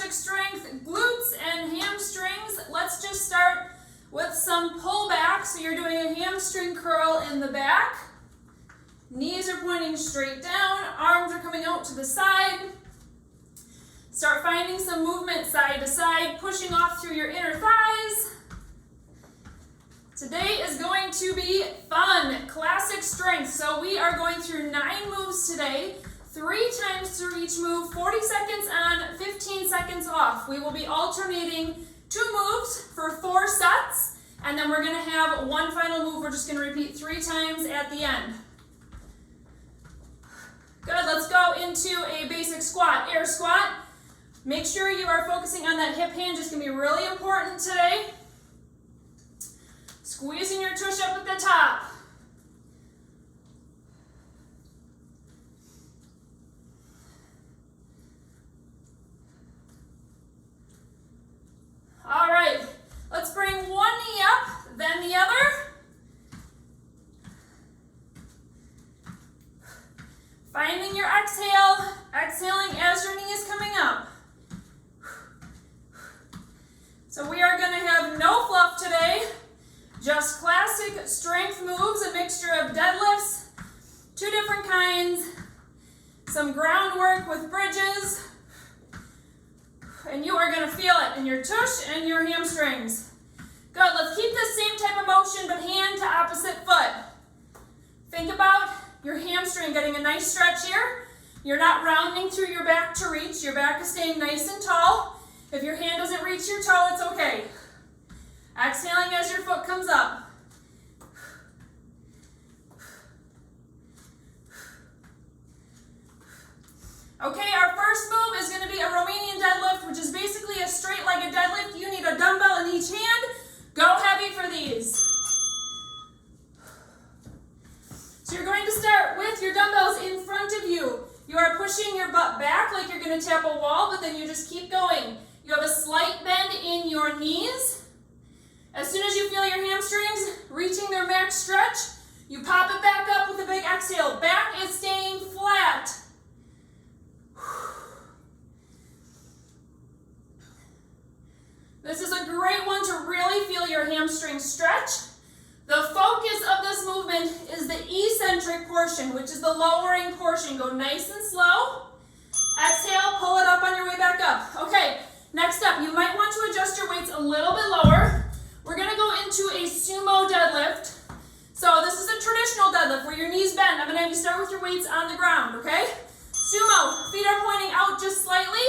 classic strength, glutes and hamstrings. Let's just start with some pullback. So you're doing a hamstring curl in the back. Knees are pointing straight down, arms are coming out to the side. Start finding some movement side to side, pushing off through your inner thighs. Today is going to be fun, classic strength. So we are going through 9 moves today, 3 times through each move, 40 seconds on, 15 seconds off. We will be alternating 2 moves for 4 sets, and then we're gonna have one final move. We're just gonna repeat 3 times at the end. Good, let's go into a basic squat, air squat. Make sure you are focusing on that hip hinge. It's gonna be really important today. Squeezing your tush up at the top. All right, let's bring one knee up, then the other. Finding your exhale, exhaling as your knee is coming up. So we are going to have no fluff today, just classic strength moves, a mixture of deadlifts, 2 different kinds, some groundwork with bridges, and you are going to feel it in your tush and your hamstrings. Good, let's keep this same type of motion, but hand to opposite foot. Think about your hamstring getting a nice stretch here. You're not rounding through your back to reach. Your back is staying nice and tall. If your hand doesn't reach your toe, it's okay. Exhaling as your foot comes up. Okay, our first move is going to be a Romanian deadlift, which is basically a straight-legged deadlift. You need a dumbbell in each hand. Go heavy for these. So you're going to start with your dumbbells in front of you. You are pushing your butt back like you're going to tap a wall, but then you just keep going. You have a slight bend in your knees. As soon as you feel your hamstrings reaching their max stretch, you pop it back up with a big exhale. Back is staying flat. This is a great one to really feel your hamstrings stretch. The focus of this movement is the eccentric portion, which is the lowering portion. Go nice and slow. Exhale, pull it up on your way back up. Okay, next up, you might want to adjust your weights a little bit lower. We're going to go into a sumo deadlift. So this is a traditional deadlift where your knees bend. I'm going to have you start with your weights on the ground, okay? Sumo, feet are pointing out just slightly.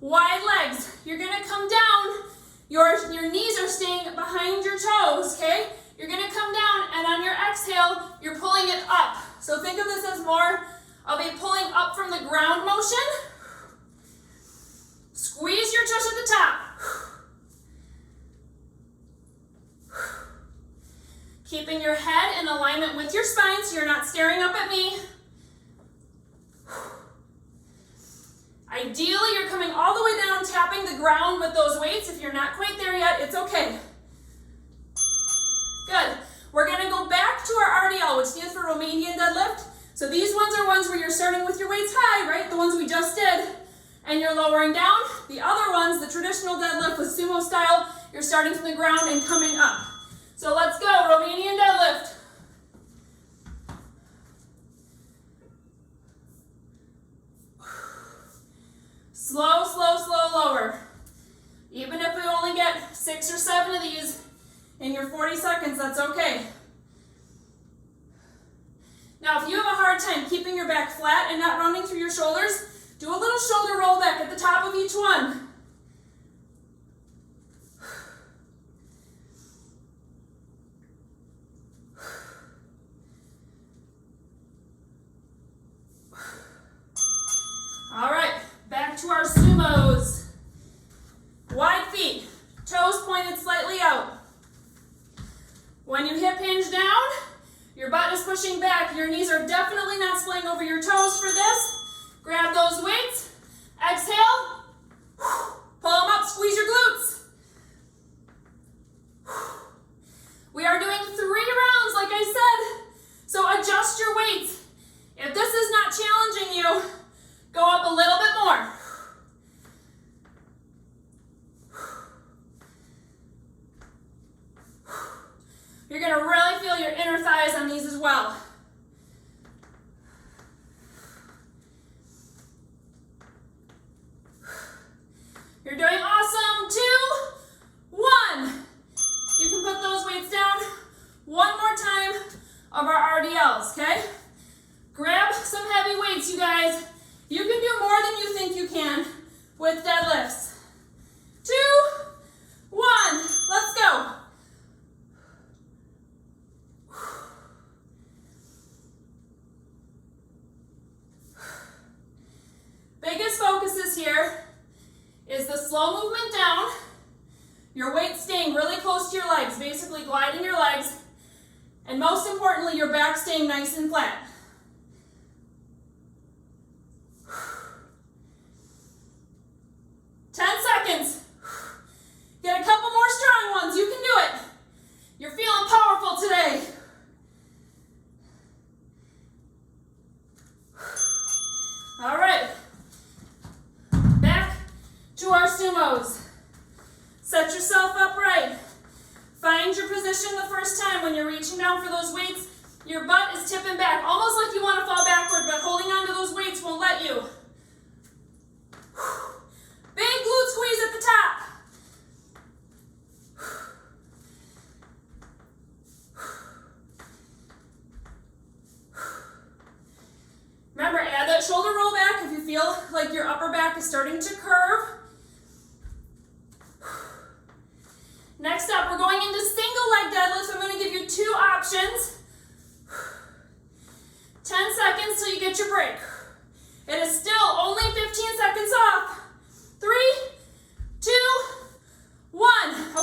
Wide legs. You're going to come down. Your knees are staying behind your toes, okay? You're going to come down, and on your exhale, you're pulling it up. So think of this as more of a pulling up from the ground motion. Squeeze your tush at the top. Keeping your head in alignment with your spine so you're not staring up at me. Ideally, you're coming all the way down, tapping the ground with those weights. If you're not quite there yet, it's okay. Good. We're going to go back to our RDL, which stands for Romanian deadlift. So these ones are ones where you're starting with your weights high, right? The ones we just did. And you're lowering down. The other ones, the traditional deadlift with sumo style, you're starting from the ground and coming up. So let's go, Romanian deadlift. Slow, slow, slow, lower. Even if we only get 6 or 7 of these in your 40 seconds, that's okay. Now, if you have a hard time keeping your back flat and not rounding through your shoulders, do a little shoulder roll back at the top of each one. All right, back to our sumos. Wide feet, toes pointed slightly out. When you hip hinge down, your butt is pushing back. Your knees are definitely not splaying over your toes for this. Grab those weights. Exhale. Pull them up. Squeeze your glutes. We are doing 3 rounds, like I said. So adjust your weights. If this is not challenging you, go up a little bit more. dumbbells, okay? Grab some heavy weights, you guys. You can do more than you think you can with deadlifts. 2, 1, let's go. Biggest focuses here is the slow movement down, your weight staying really close to your legs, basically gliding your legs, and most importantly, your back staying nice and flat. Get a couple more strong ones. You can do it. You're feeling powerful today. All right. Back to our sumos. Set yourself up right. Find your position the first time when you're reaching down for those weights. Your butt is tipping back, almost like you want to fall backward, but holding on to those weights won't let you. Big glute squeeze at the top. Remember, add that shoulder roll back if you feel like your upper back is starting to curve. Next up, we're going into single leg deadlifts. I'm going to give you 2 options. 10 seconds till you get your break. It is still only 15 seconds off. 3, 2, 1.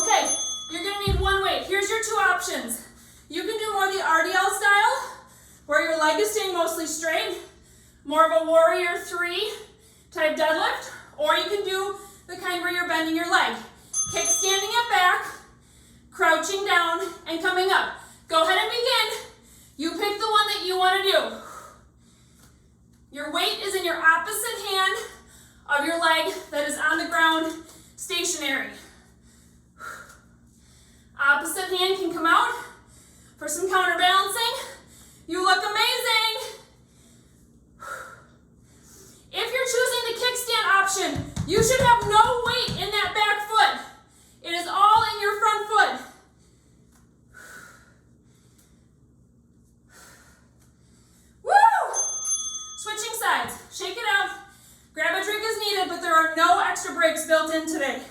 Okay, you're going to need one weight. Here's your 2 options. You can do more the RDL style, where your leg is staying mostly straight, more of a warrior 3 type deadlift, or you can do the kind where you're bending your leg. Kickstanding it back, crouching down, and coming up. Go ahead and begin. You pick the one that you want to do. Your weight is in your opposite hand of your leg that is on the ground, stationary. Opposite hand can come out for some counterbalancing. You look amazing. If you're choosing the kickstand option, you should have no weight in that back foot. It is all in your front foot. Woo! Switching sides. Shake it out. Grab a drink as needed, but there are no extra breaks built in today.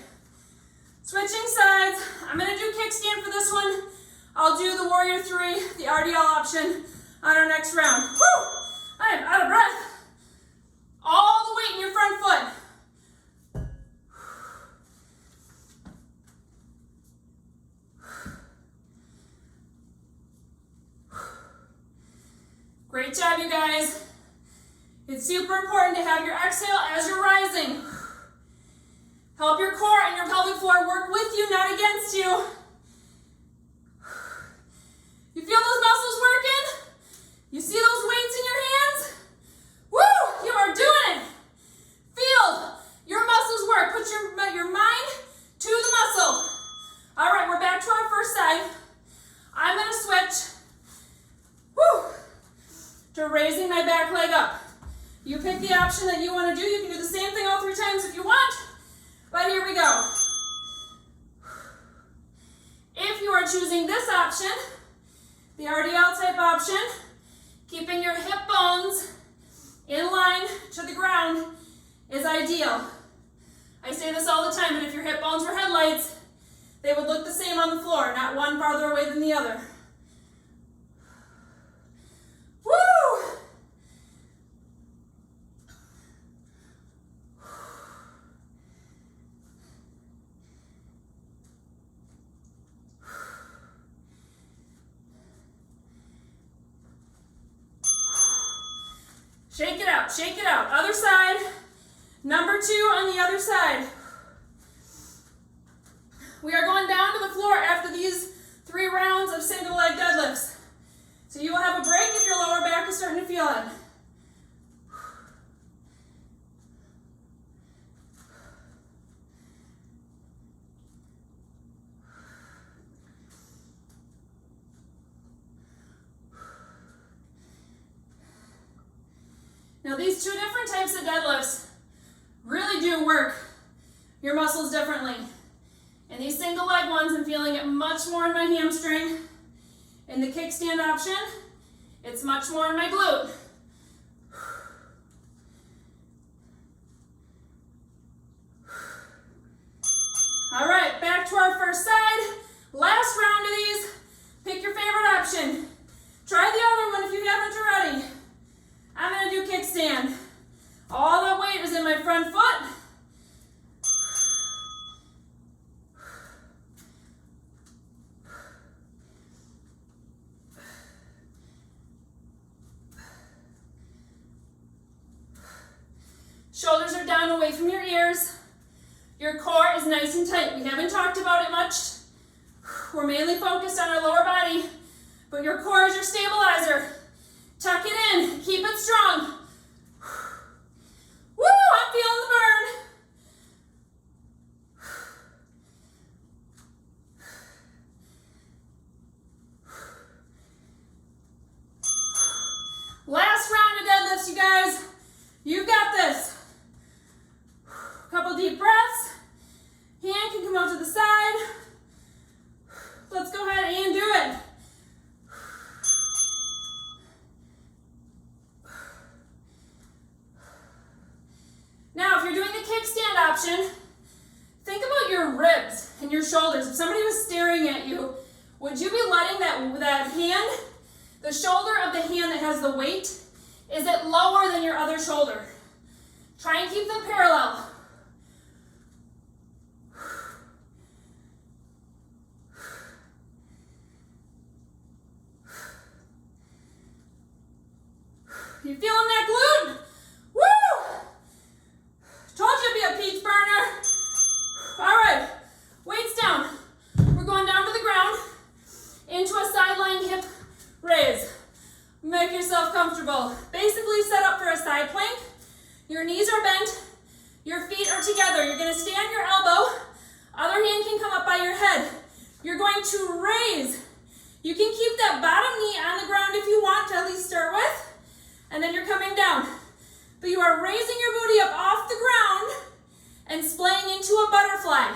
Switching sides. I'm going to do kickstand for this one. I'll do the warrior 3, the RDL option, on our next round. Woo! I am out of breath. All the weight in your front foot. Great job, you guys. It's super important to have your exhale as you're rising. Help your core and your pelvic floor work with you, not against you. You feel those muscles working? You see those weights in your hands? Woo! You are doing it. Feel your muscles work. Put your mind to the muscle. All right, we're back to our first side. I'm going to switch to raising my back leg up. You pick the option that you want to do. You can do the same thing all 3 times if you want, but here we go. If you are choosing this option, the RDL type option, keeping your hip bones in line to the ground is ideal. I say this all the time, but if your hip bones were headlights, they would look the same on the floor, not one farther away than the other. Woo! Shake it out, shake it out. Other side. Number 2 on the other side. We are going down to the floor after these 3 rounds of single leg deadlifts. So you will have a break if your lower back is starting to feel it. Now these 2 different types of deadlifts really do work your muscles differently. In these single leg ones, I'm feeling it much more in my hamstring. In the kickstand option, It's much more in my glute. All right, back to our first side. Last round of these. Pick your favorite option. Try the other one if you haven't already. I'm gonna do kickstand. All the weight is in my front foot. Shoulders are down away from your ears. Your core is nice and tight. We haven't talked about it much. We're mainly focused on our lower body, but your core is your stabilizer. Tuck it in, keep it strong. Woo, I'm feeling the burn. Last round of deadlifts, you guys. You've got this. Couple deep breaths. Hand can come out to the side. Let's go ahead and do it. Now, if you're doing the kickstand option, think about your ribs and your shoulders. If somebody was staring at you, would you be letting that hand, the shoulder of the hand that has the weight, is it lower than your other shoulder? Try and keep them parallel. You feeling that glute? Woo! Told you it'd be a peach burner. All right, weights down. We're going down to the ground into a sideline hip raise. Make yourself comfortable. Basically set up for a side plank. Your knees are bent. Your feet are together. You're going to stay on your elbow. Other hand can come up by your head. You're going to raise. You can keep that bottom knee on the ground if you want to at least start with. And then you're coming down. But you are raising your booty up off the ground and splaying into a butterfly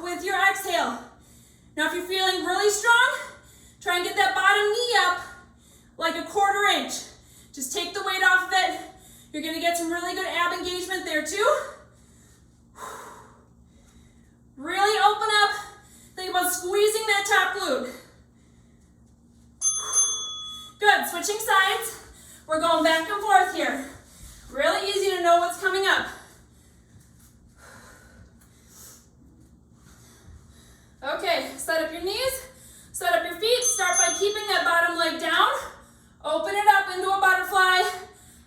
with your exhale. Now if you're feeling really strong, try and get that bottom knee up like a 1/4 inch. Just take the weight off of it. You're gonna get some really good ab engagement there too. Really open up. Think about squeezing that top glute. Good, switching sides. We're going back and forth here. Really easy to know what's coming up. Okay, set up your knees, set up your feet. Start by keeping that bottom leg down. Open it up into a butterfly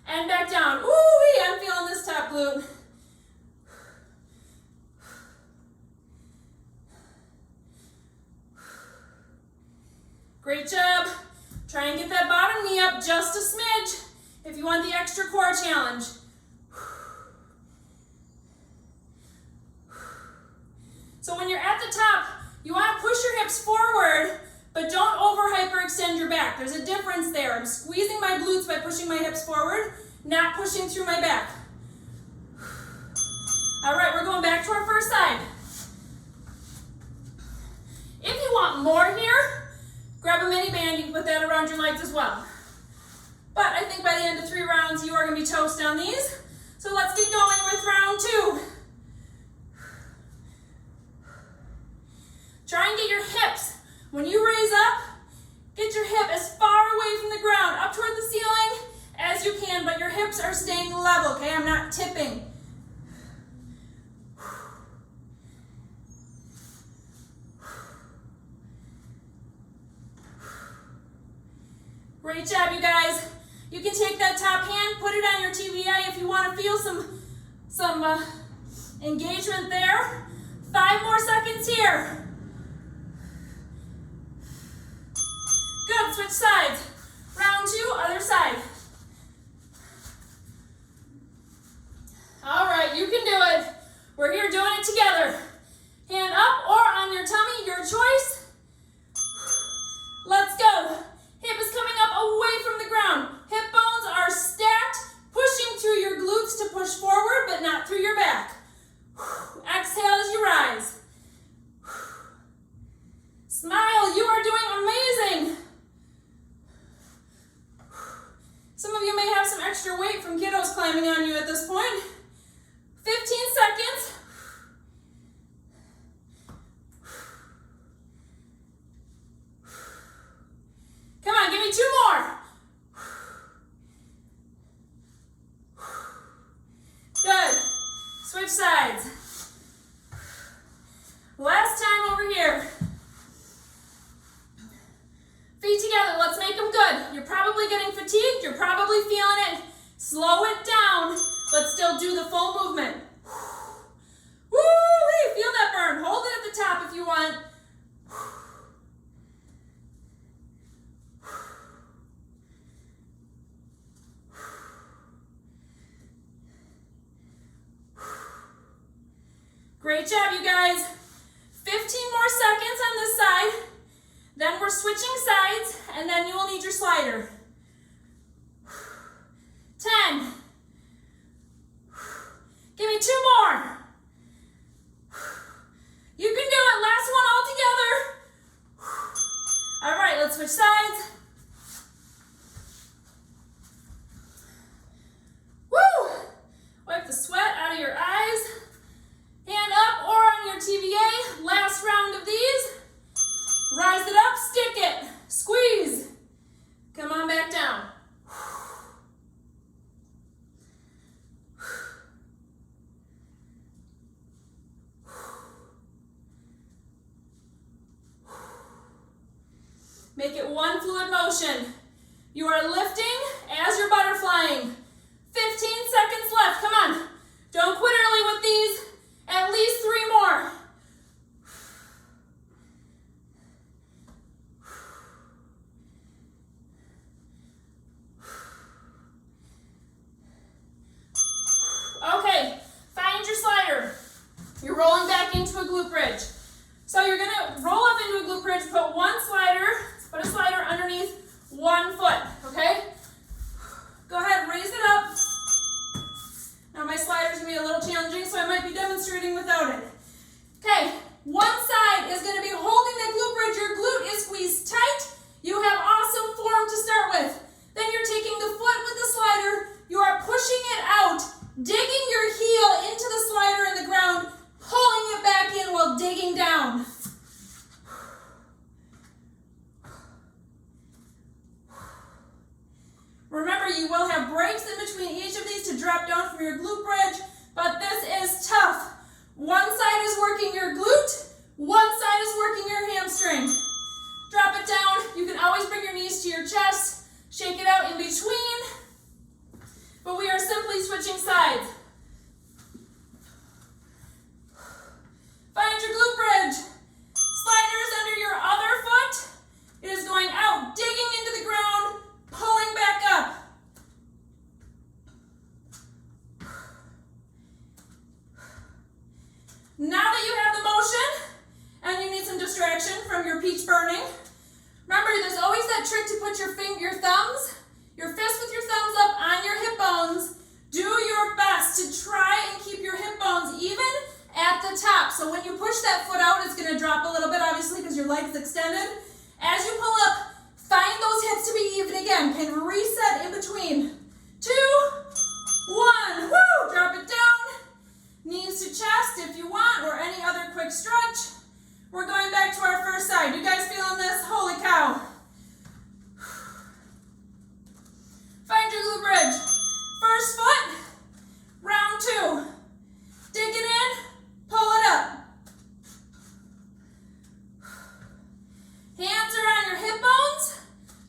and back down. Ooh, I'm feeling this top glute. Great job. Try and get that bottom knee up just a smidge if you want the extra core challenge. So when you're at the top, you want to push your hips forward, but don't over hyperextend your back. There's a difference there. I'm squeezing my glutes by pushing my hips forward, not pushing through my back. All right, we're going back to our first side. If you want more here, grab a mini band, you can put that around your legs as well. But I think by the end of 3 rounds, you are going to be toast on these. So let's get going with round 2. Try and get your hips. When you raise up, get your hip as far away from the ground, up toward the ceiling as you can, but your hips are staying level, okay? I'm not tipping. Great job, you guys. You can take that top hand, put it on your TVA if you want to feel some engagement there. 5 more seconds here. Good, switch sides. Round 2, other side. All right, you can do it. We're here doing it together. Hand up or on your tummy, your choice. Let's go. Hip is coming up away from the ground. Hip bones are stacked, pushing through your glutes to push forward, but not through your back. Exhale as you rise. Smile, you are doing amazing. Switch sides. Last time over here. Feet together, let's make them good. You're probably getting fatigued, you're probably feeling it. Slow it down, but still do the full movement. Woo-wee, feel that burn. Hold it at the top if you want. Great job, you guys. 15 more seconds on this side. Then we're switching sides, and then you will need your slider. 10. Give me 2 more. You can do it. Last one all together. All right, let's switch sides. Woo! Wipe the sweat out of your eyes. Hand up or on your TVA. Last round of these. Rise it up, stick it. Squeeze. Come on back down. Make it one fluid motion. You are lifting as you're butterflying. 15 seconds left. Come on. Don't quit early with these. At least 3 more. Okay, find your slider. You're rolling back into a glute bridge. So you're gonna roll up into a glute bridge, put a slider underneath one foot, okay? Go ahead, raise it up. Now my slider's gonna be a little challenging, so I might be demonstrating without it. Okay, one side is gonna be holding the glute bridge. Your glute is squeezed tight. You have awesome form to start with. Then you're taking the foot with the slider. You are pushing it out, digging your heel into the slider in the ground, pulling it back in while digging down. Remember, you will have breaks in between each of these to drop down from your glute bridge, but this is tough. One side is working your glute, one side is working your hamstring. Drop it down. You can always bring your knees to your chest, shake it out in between, but we are simply switching sides. Find your glute bridge. Sliders under your other foot. It is going out, digging into the ground, pulling back up. Now that you have the motion, and you need some distraction from your peach burning, remember there's always that trick to put your thumbs, your fist with your thumbs up on your hip bones. Do your best to try and keep your hip bones even at the top. So when you push that foot out, it's going to drop a little bit, obviously, because your leg's extended. As you pull up, find those hips to be even again. Can reset in between. 2, 1. Woo! Drop it down. Knees to chest if you want, or any other quick stretch. We're going back to our first side. You guys feeling this? Holy cow. Find your glute bridge. First foot, round 2. Dig it in, pull it up. Hands are on your hip bones,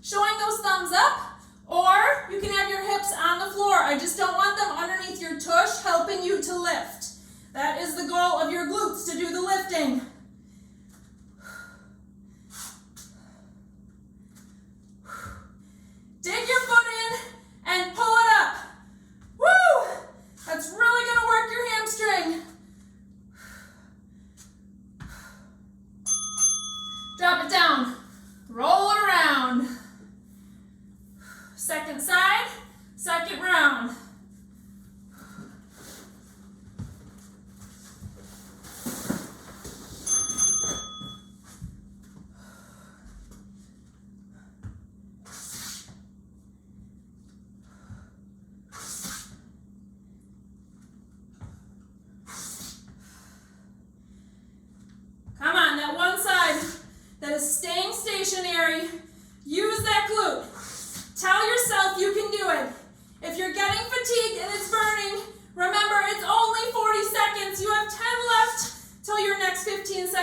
showing those thumbs up, or you can have your hips on the floor. I just don't want them underneath your tush, helping you to lift. That is the goal of your glutes, to do the lifting. Dig your foot in and pull it up. Woo! That's really going to work your hamstring. Drop it down. Roll it around. Second side, second round.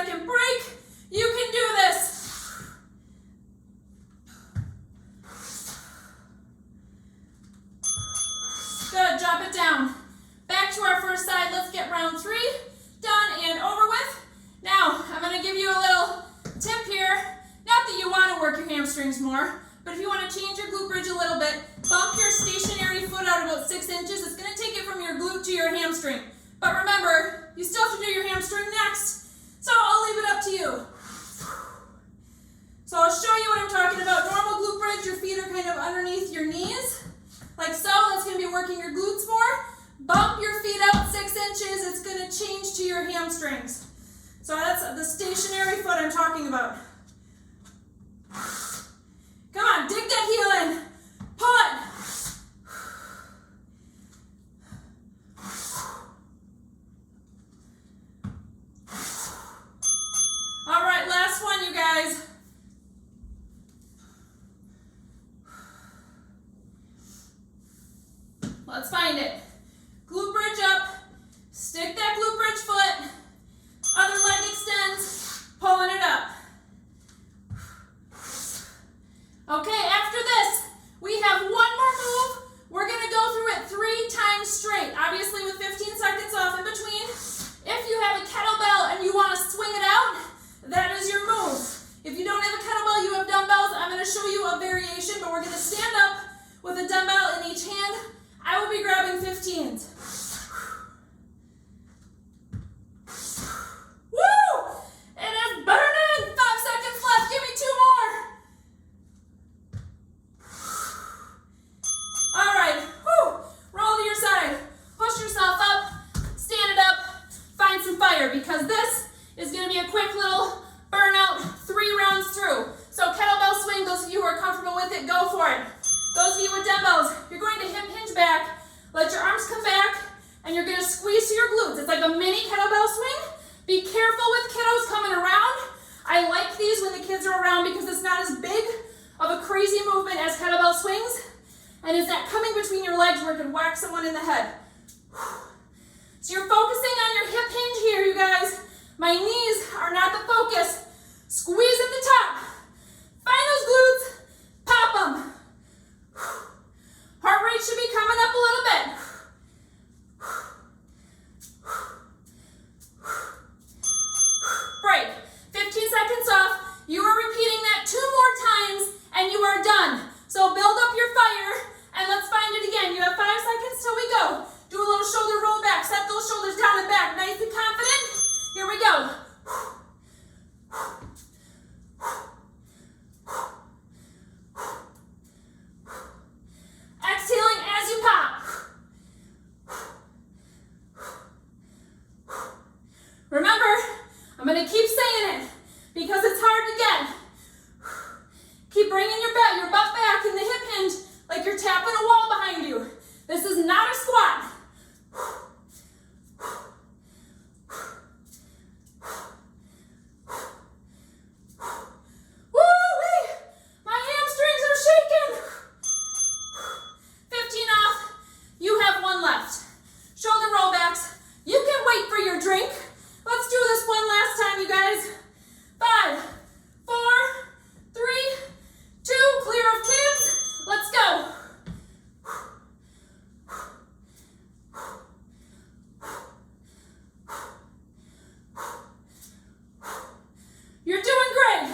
second break. You can do this. Good, drop it down. Back to our first side. Let's get round 3 done and over with. Now, I'm going to give you a little tip here. Not that you want to work your hamstrings more, but if you want to change your glute bridge a little bit, bump your stationary foot out about 6 inches. It's going to take it from your glute to your hamstring. But remember, you still have to do your hamstring next. So I'll leave it up to you. So I'll show you what I'm talking about. Normal glute bridge, your feet are kind of underneath your knees. Like so, that's going to be working your glutes more. Bump your feet out 6 inches. It's going to change to your hamstrings. So that's the stationary foot I'm talking about. Come on, dig that heel in. Pull it. All right, last one, you guys. Let's find it. Glute bridge up. Stick that glute bridge foot. Other leg extends. Pulling it up. Okay, after this, we have one more move. We're going to go through it 3 times straight, obviously with 15 seconds off in between. If you have a kettlebell and you want to swing it out, that is your move. If you don't have a kettlebell, you have dumbbells. I'm going to show you a variation, but we're going to stand up with a dumbbell in each hand. I will be grabbing 15s. Woo! It is burning! 5 seconds left. Give me 2 more. All right. Woo! Roll to your side. Push yourself up. Stand it up. Find some fire because this is going to be a quick little burnout 3 rounds through. So kettlebell swing, those of you who are comfortable with it, go for it. Those of you with dumbbells, you're going to hip hinge back. Let your arms come back, and you're going to squeeze to your glutes. It's like a mini kettlebell swing. Be careful with kiddos coming around. I like these when the kids are around because it's not as big of a crazy movement as kettlebell swings. And it's that coming between your legs where it can whack someone in the head. So you're focusing on your hip hinge here, you guys. My knees are not the focus. Squeeze at the top. Find those glutes. Pop them. Heart rate should be coming up a little bit. Break. 15 seconds off. You are repeating that 2 more times and you are done. So build up your fire and let's find it again. You have 5 seconds till we go. Do a little shoulder roll back. Set those shoulders down and back. Nice and confident. Here we go. Exhaling as you pop. Remember, I'm going to keep saying it because it's hard to get. Keep bringing your butt back in the hip hinge like you're tapping a wall behind you. This is not a squat. Woo-wee! My hamstrings are shaking. 15 off. You have 1 left. Shoulder roll backs. You can wait for your drink. Let's do this one last time, you guys. 5, 4, 3, 2, clear of kids. Let's go. You're doing great.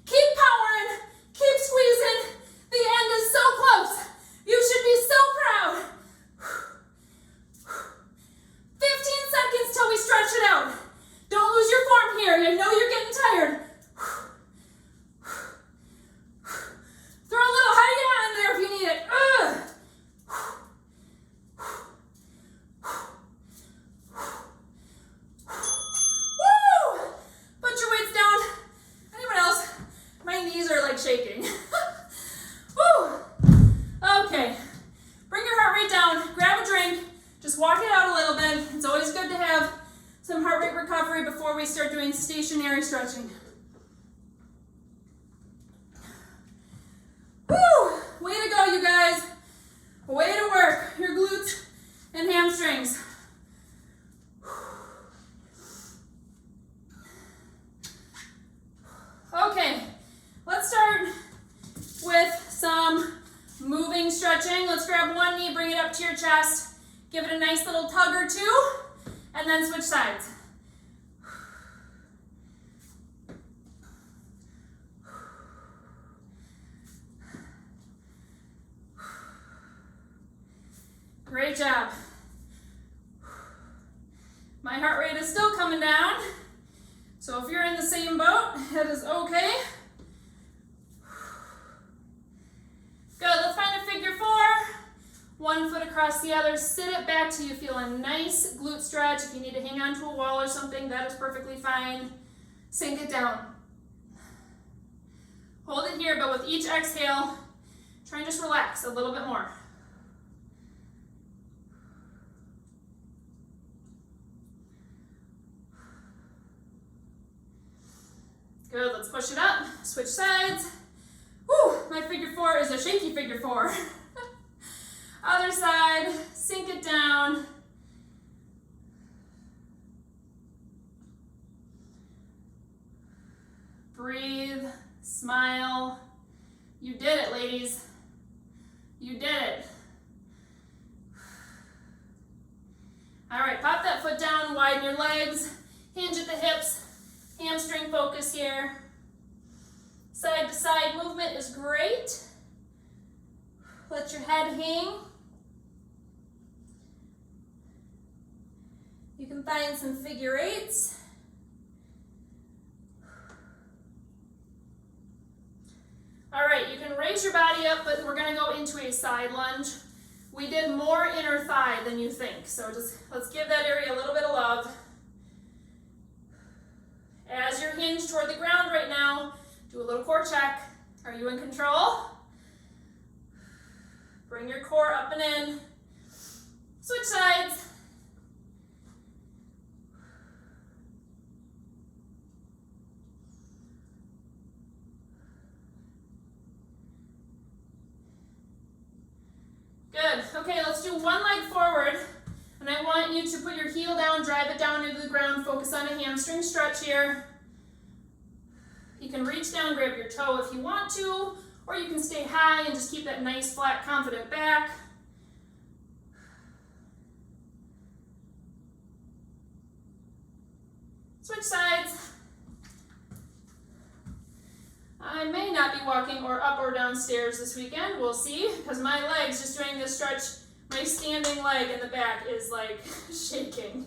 Keep powering. Keep squeezing. The end is so close. You should be so proud. 15 seconds till we stretch it out. Don't lose your form here. I know you're getting tired. Throw a little hi-ya in there if you need it. Woo! Put your weights down. Anyone else? My knees are like shaking. Woo! Okay. Bring your heart rate down. Grab a drink. Just walk it out a little bit. It's always good to have some heart rate recovery before we start doing stationary stretching. Woo! Way to go, you guys. Way to work your glutes and hamstrings. chest. Give it a nice little tug or two, and then switch sides. Great job. My heart rate is still coming down, so if you're in the same boat, that is okay. Good, let's find a figure four. One foot across the other, sit it back till you feel a nice glute stretch. If you need to hang onto a wall or something, that is perfectly fine. Sink it down. Hold it here, but with each exhale, try and just relax a little bit more. Good, let's push it up, switch sides. Whew, my figure four is a shaky figure four. Other side, sink it down. Breathe, smile. You did it, ladies. You did it. All right, pop that foot down, widen your legs, hinge at the hips, hamstring focus here. Side to side movement is great. Let your head hang. You can find some figure eights. All right, you can raise your body up, but we're gonna go into a side lunge. We did more inner thigh than you think, so just let's give that area a little bit of love. As you're hinged toward the ground right now, do a little core check. Are you in control? Bring your core up and in. Switch sides. Good. Okay, let's do one leg forward. And I want you to put your heel down, drive it down into the ground, focus on a hamstring stretch here. You can reach down, grab your toe if you want to, or you can stay high and just keep that nice, flat, confident back. Switch sides. I may not be walking or up or down stairs this weekend. We'll see, because my legs, just doing this stretch, my standing leg in the back is like shaking.